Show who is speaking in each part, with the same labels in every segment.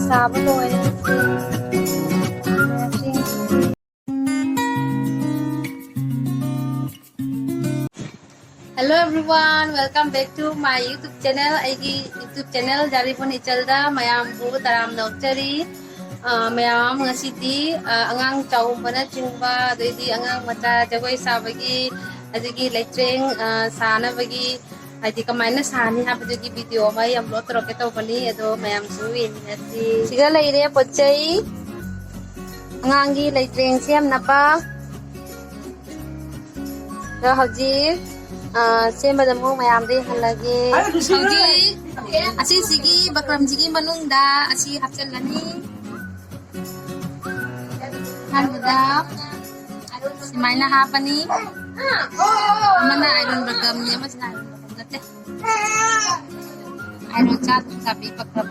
Speaker 1: ꯁꯥꯕ ꯂꯣꯏꯔꯦ Hello everyone, welcome back to my YouTube channel. Aigi YouTube channel Jaripon Ichalda mayam bu taram nokchari mayam ngasidi angang chawbana chingba doidi angang macha jagoi sabagi adigi lecturing sana bagi adi kamaina sani habagi video mai upload roke to bani ado mayam su inati siga leire pochai angangi lecturing siam napa do haji ꯁꯦꯝꯕꯗ ꯑꯃꯨꯛ ꯃꯌꯥꯝꯗ ꯌꯦꯡꯍꯜꯂꯒꯦ ꯍꯧꯖꯤꯛ ꯑꯁꯤꯁꯤꯒꯤ ꯕꯀ꯭ꯔꯝꯁꯤꯒꯤ ꯃꯅꯨꯡꯗ ꯑꯁꯤ ꯍꯥꯞꯆꯤꯜꯂꯅꯤ ꯑꯍꯥꯟꯕꯗ ꯁꯨꯃꯥꯏꯅ ꯍꯥꯞꯄꯅꯤ ꯑꯃꯅ ꯑꯥꯏꯔꯟ ꯕꯀ꯭ꯔꯝꯅꯤ ꯑꯃꯁꯤꯅ ꯑꯥꯏꯔꯟ ꯕꯀ꯭ꯔꯝ ꯅꯠꯇꯦ ꯑꯥꯏꯔꯟ ꯆꯥꯕꯤ ꯕꯀ꯭ꯔꯝ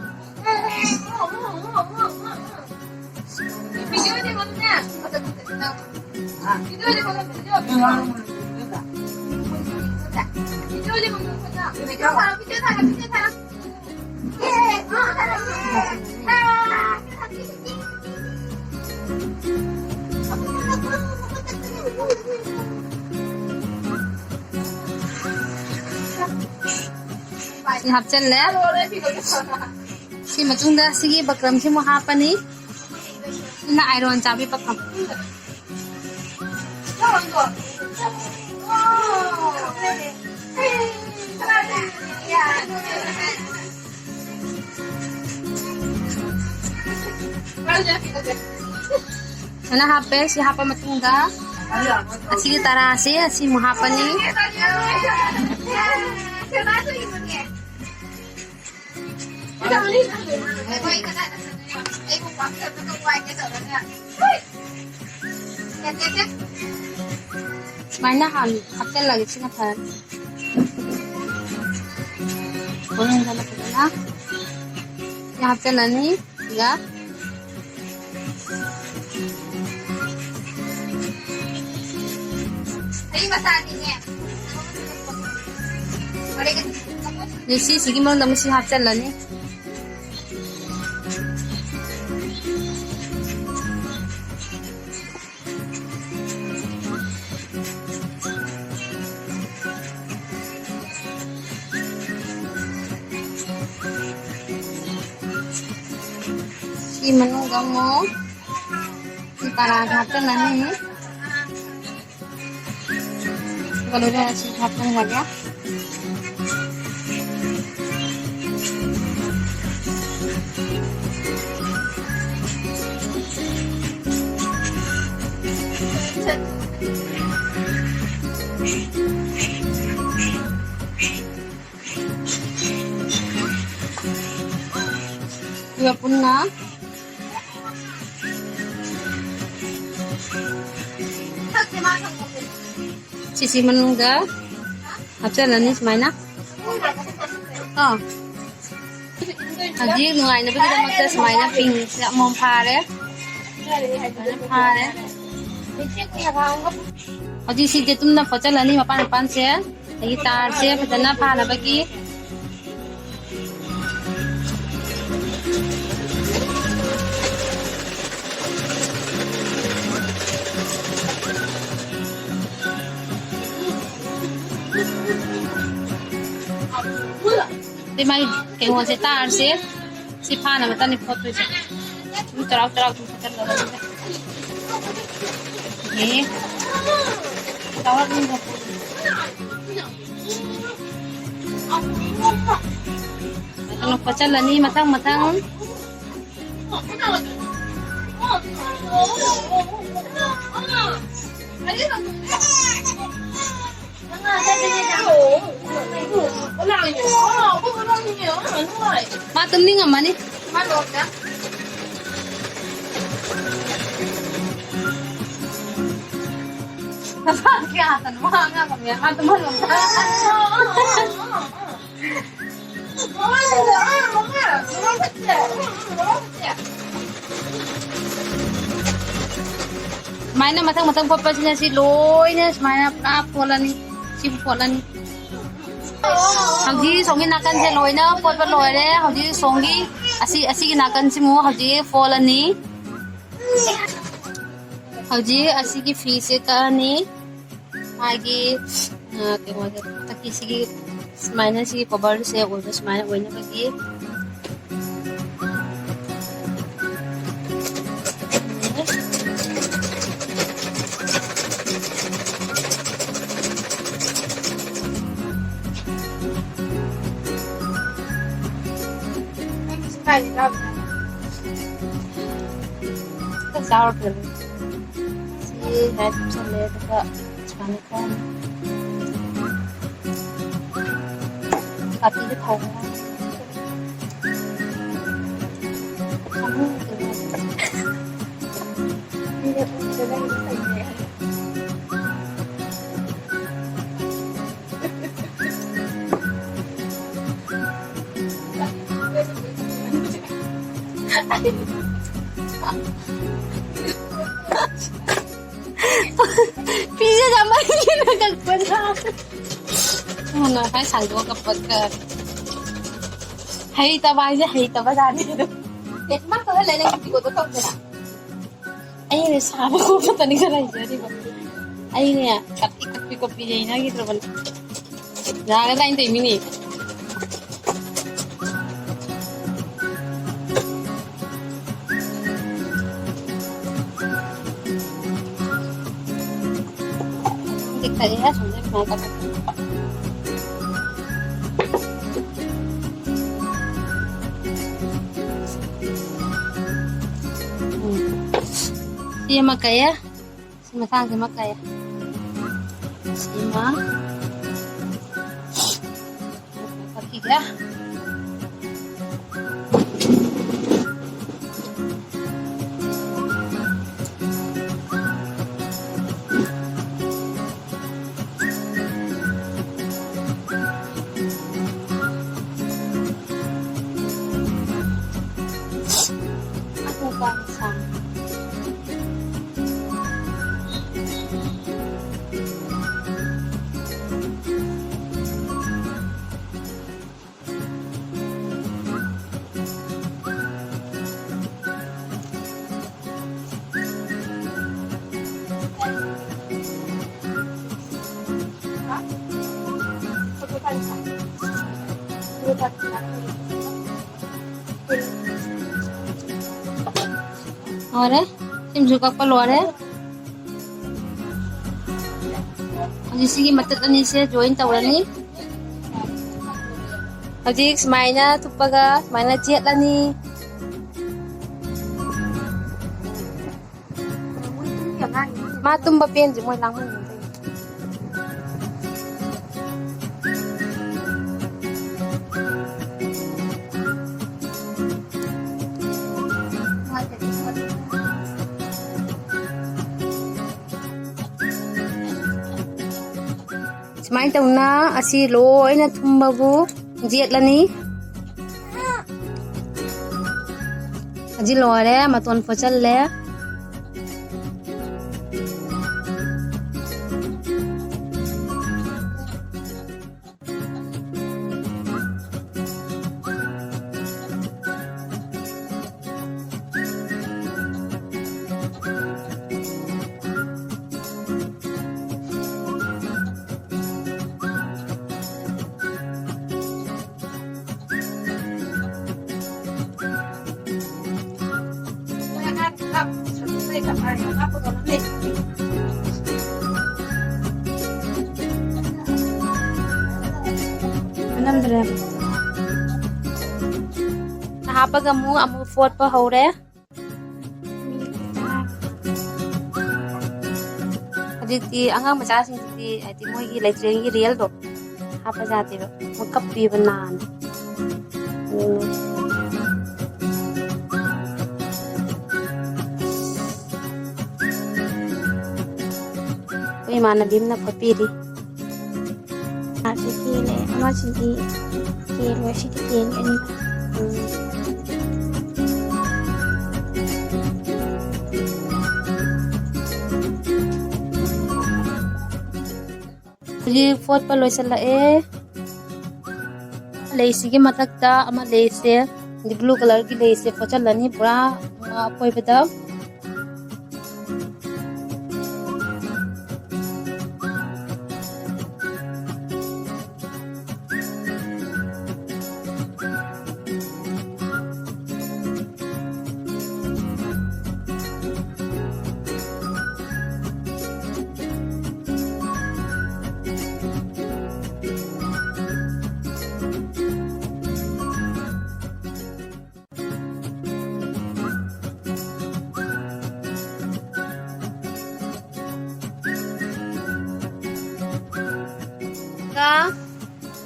Speaker 1: Si hapchale si matungda sigi bakram si mo hapani na iron chabi pakam Ana hape si hapa matungda asigi tarasi asi mo hapani Mana hapten lagi sih ngapain? Boleh nggak nak? Ya hapten lagi, ya. Ini masalahnya. Jadi sih mau namun sih hapten lagi. Si menunggang mo si para hapten lagi. Kalau udah si hapten lagi ya. Dua pun na. Sisi menungga. Hapsen lani semaina. Oh. Haji nungai nabi kita maksa semaina ping siap mau pare. Pare. Haji si jetum na pocah lani mapan se. Lagi tar se padana pare bagi. Di mai keng ho se tar se si phana mata ni photo se tu tarau tu photo la ni tawar ni ho ano pachala ni matang Ma tumning ama ni. Ma log na. Nasaan kaya hatan mo nga kami. Ma tumalong na. Mai na matang papa sila si Loy na mai na apola ni si pola ni. Hằng chí sống như nakan se loi na pot pa loi re hằng chí sống gi ꯑꯁꯤꯒꯤ ꯅꯥꯀꯟꯁꯤꯃꯨ ꯍꯧꯖꯤꯛ phone ꯑꯅꯤ ꯍꯧꯖꯤꯛ ꯑꯁꯤꯒꯤ ꯐꯤꯁꯦ ꯀꯛꯑꯅꯤ ꯃꯥꯒꯤ ꯀꯩꯅꯣꯁꯦ ꯇꯛꯀꯤꯁꯤꯒꯤ ꯁꯨꯃꯥꯏꯅ ꯁꯤꯒꯤ ꯀꯣꯕꯔꯁꯦ ꯑꯣꯏꯕ ꯁꯨꯃꯥꯏꯅ ꯑꯣꯏꯅꯕꯒꯤ sour si head chale daga chane kan kati de thau kamu ini udah ini pizza sama ini nagagpana. Ano, kaya saldo kapag hayta ba dati dito? Tekman ko lalay lang hindi ko to na. Ayun, sabi ko pa tanig sa rice, di ba? Ayun niya, kati ko pinay na gitu ba? Nakakata yung time ini. Kaya sudah mengatakan dia makaya simatang makaya sima ketiga bangsang और SIM झुका पलवा है जिसी की मदद अनी से join तवरनी हजिक स्माइना तुपगा स्माइना जेटलानी मा तुम्बा pen जे मोय लांग Smain tau na asi loy na tumbabu jet lani aji lore maton fochal le Nahapag amu fort pa hore aditi angang macha sing di ati moi gi lecturing gi real do hapa jati ro makappi banan mana bim na papiri ati kile ama sidi kile sidi kile ani Jadi fort pa loisala lacy gi matakta ama lace blue colour की less से फोचलनी पूरा अकोइबदा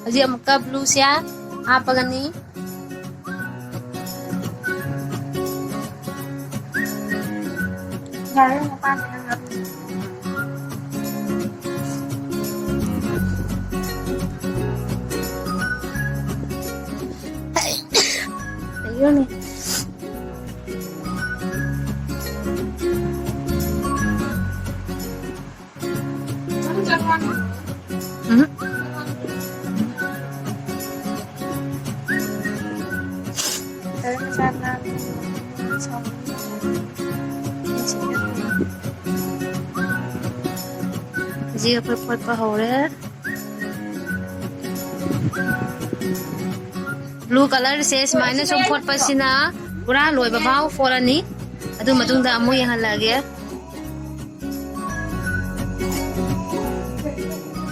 Speaker 1: hꯧji amuka blue siya hapagani gaya mo pa ayun eh जी ऊपर पर हो रहा है blue colour से smile सुम फोट पसिना पूरा लोय बाबाव फोरनी अदु मतुंग दा अमु यहां लागे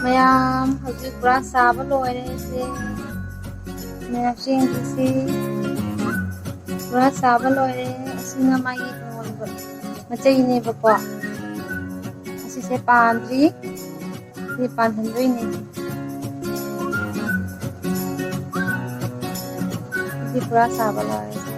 Speaker 1: मैम हजि पूरा साब लोय रे से मैं सिंग से पूरा साब लोय रे सिंगा माई मचई ने बको असि से पांद्री ये 500 ने ये पूरा साबला है